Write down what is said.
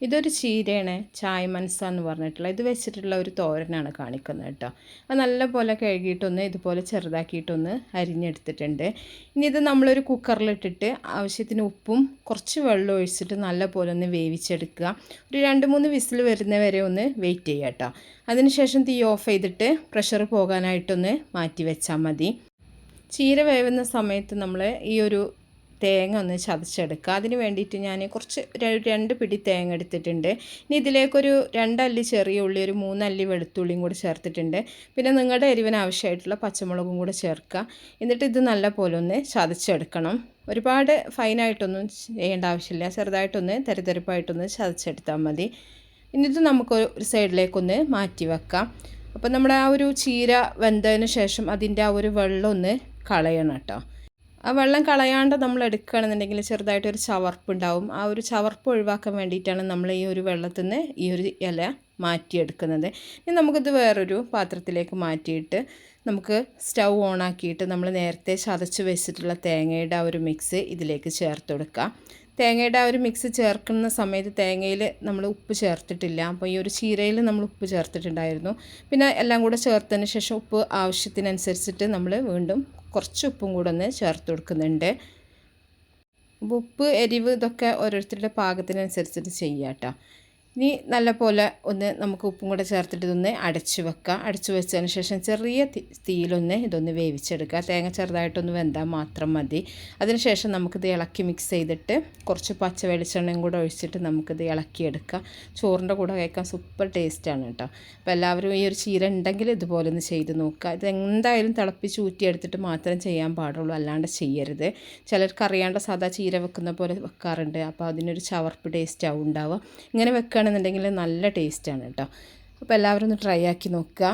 ഇതൊരു ചീരയാണ്, ചായ മനസ്സ എന്ന് പറഞ്ഞിട്ടുള്ള ഇത് വെച്ചിട്ടുള്ള ഒരു തോരനാണ് കാണിക്കുന്നത് കേട്ടോ. അത് നല്ലപോലെ കഴുകിയിട്ടൊന്ന് ഇതുപോലെ ചെറുതാക്കിയിട്ടൊന്ന് അരിഞ്ഞെടുത്തിട്ടുണ്ട്. ഇനി ഇത് നമ്മളൊരു കുക്കറിലിട്ടിട്ട് ആവശ്യത്തിന് ഉപ്പും കുറച്ച് വെള്ളം ഒഴിച്ചിട്ട് നല്ലപോലെ ഒന്ന് വേവിച്ചെടുക്കുക. ഒരു 2-3 വിസിൽ വരുന്നവരെ ഒന്ന് വെയിറ്റ് ചെയ്യുക കേട്ടോ. അതിനുശേഷം തീ ഓഫ് ചെയ്തിട്ട് പ്രഷർ പോകാനായിട്ടൊന്ന് മാറ്റി വെച്ചാൽ മതി. ചീര വേവുന്ന സമയത്ത് നമ്മൾ ഈ ഒരു തേങ്ങ ഒന്ന് ചതച്ചെടുക്കുക. അതിന് വേണ്ടിയിട്ട് ഞാൻ കുറച്ച് 2 പിടി തേങ്ങ എടുത്തിട്ടുണ്ട്. ഇനി ഇതിലേക്കൊരു 2 അല്ലി ചെറിയ ഉള്ളി, ഒരു 3 അല്ലി വെളുത്തുള്ളിയും കൂടി ചേർത്തിട്ടുണ്ട്. പിന്നെ നിങ്ങളുടെ എരിവിന് ആവശ്യമായിട്ടുള്ള പച്ചമുളകും കൂടി ചേർക്കുക. എന്നിട്ട് ഇത് നല്ല പോലെ ഒന്ന് ചതച്ചെടുക്കണം. ഒരുപാട് ഫൈനായിട്ടൊന്നും ചെയ്യേണ്ട ആവശ്യമില്ല, ചെറുതായിട്ടൊന്ന് തരിതരിപ്പായിട്ടൊന്ന് ചതച്ചെടുത്താൽ മതി. എന്നിട്ട് നമുക്ക് ഒരു സൈഡിലേക്കൊന്ന് മാറ്റി വെക്കാം. അപ്പോൾ നമ്മുടെ ആ ഒരു ചീര വെന്തതിന് ശേഷം അതിൻ്റെ ആ ഒരു വെള്ളം ഒന്ന് കളയണം കേട്ടോ. ആ വെള്ളം കളയാണ്ട് നമ്മൾ എടുക്കുകയാണെന്നുണ്ടെങ്കിൽ ചെറുതായിട്ടൊരു ചവർപ്പുണ്ടാവും. ആ ഒരു ചവർപ്പ് ഒഴിവാക്കാൻ വേണ്ടിയിട്ടാണ് നമ്മൾ ഈ ഒരു വെള്ളത്തിൽ നിന്ന് ഈ ഒരു ഇല മാറ്റിയെടുക്കുന്നത്. ഇനി നമുക്കിത് വേറൊരു പാത്രത്തിലേക്ക് മാറ്റിയിട്ട് നമുക്ക് സ്റ്റൗ ഓണാക്കിയിട്ട് നമ്മൾ നേരത്തെ ചതച്ച് വെച്ചിട്ടുള്ള തേങ്ങയുടെ ആ ഒരു മിക്സ് ഇതിലേക്ക് ചേർത്ത് കൊടുക്കുക. തേങ്ങയുടെ ആ ഒരു മിക്സ് ചേർക്കുന്ന സമയത്ത് തേങ്ങയിൽ നമ്മൾ ഉപ്പ് ചേർത്തിട്ടില്ല. അപ്പോൾ ഈ ഒരു ചീരയിൽ നമ്മൾ ഉപ്പ് ചേർത്തിട്ടുണ്ടായിരുന്നു. പിന്നെ എല്ലാം കൂടെ ചേർത്തതിന് ശേഷം ഉപ്പ് ആവശ്യത്തിനനുസരിച്ചിട്ട് നമ്മൾ വീണ്ടും കുറച്ച് ഉപ്പും കൂടെ ഒന്ന് ചേർത്ത് കൊടുക്കുന്നുണ്ട്. ഉപ്പ്, എരിവ് ഇതൊക്കെ ഓരോരുത്തരുടെ പാകത്തിനനുസരിച്ചിട്ട് ചെയ്യാം കേട്ടോ. ഇനി നല്ലപോലെ ഒന്ന് നമുക്ക് ഉപ്പും കൂടെ ചേർത്തിട്ട് ഇതൊന്ന് അടച്ച് വെക്കുക. അടച്ച് വെച്ചതിന് ശേഷം ചെറിയ തീയിലൊന്ന് ഇതൊന്ന് വേവിച്ചെടുക്കുക. തേങ്ങ ചെറുതായിട്ടൊന്ന് വെന്താൽ മാത്രം മതി. അതിനുശേഷം നമുക്കിത് ഇളക്കി മിക്സ് ചെയ്തിട്ട് കുറച്ച് പച്ച വെളിച്ചെണ്ണയും കൂടെ ഒഴിച്ചിട്ട് നമുക്കിത് ഇളക്കിയെടുക്കുക. ചോറിൻ്റെ കൂടെ കഴിക്കാൻ സൂപ്പർ ടേസ്റ്റാണ് കേട്ടോ. അപ്പോൾ എല്ലാവരും ഈ ഒരു ചീര ഉണ്ടെങ്കിൽ ഇതുപോലെ ഒന്ന് ചെയ്ത് നോക്കുക. ഇത് എന്തായാലും തിളപ്പിച്ച് ഊറ്റിയെടുത്തിട്ട് മാത്രം ചെയ്യാൻ പാടുള്ളൂ, അല്ലാണ്ട് ചെയ്യരുത്. ചിലർക്ക് അറിയാണ്ട് സാധാ ചീര വെക്കുന്ന പോലെ വെക്കാറുണ്ട്. അപ്പോൾ അതിനൊരു ചവർപ്പ് ടേസ്റ്റ് ആവും ഉണ്ടാവുക. ഇങ്ങനെ വെക്കുകയാണെന്നുണ്ടെങ്കിൽ നല്ല ടേസ്റ്റാണ് കേട്ടോ. അപ്പോൾ എല്ലാവരും ഒന്ന് ട്രൈ ആക്കി നോക്കുക.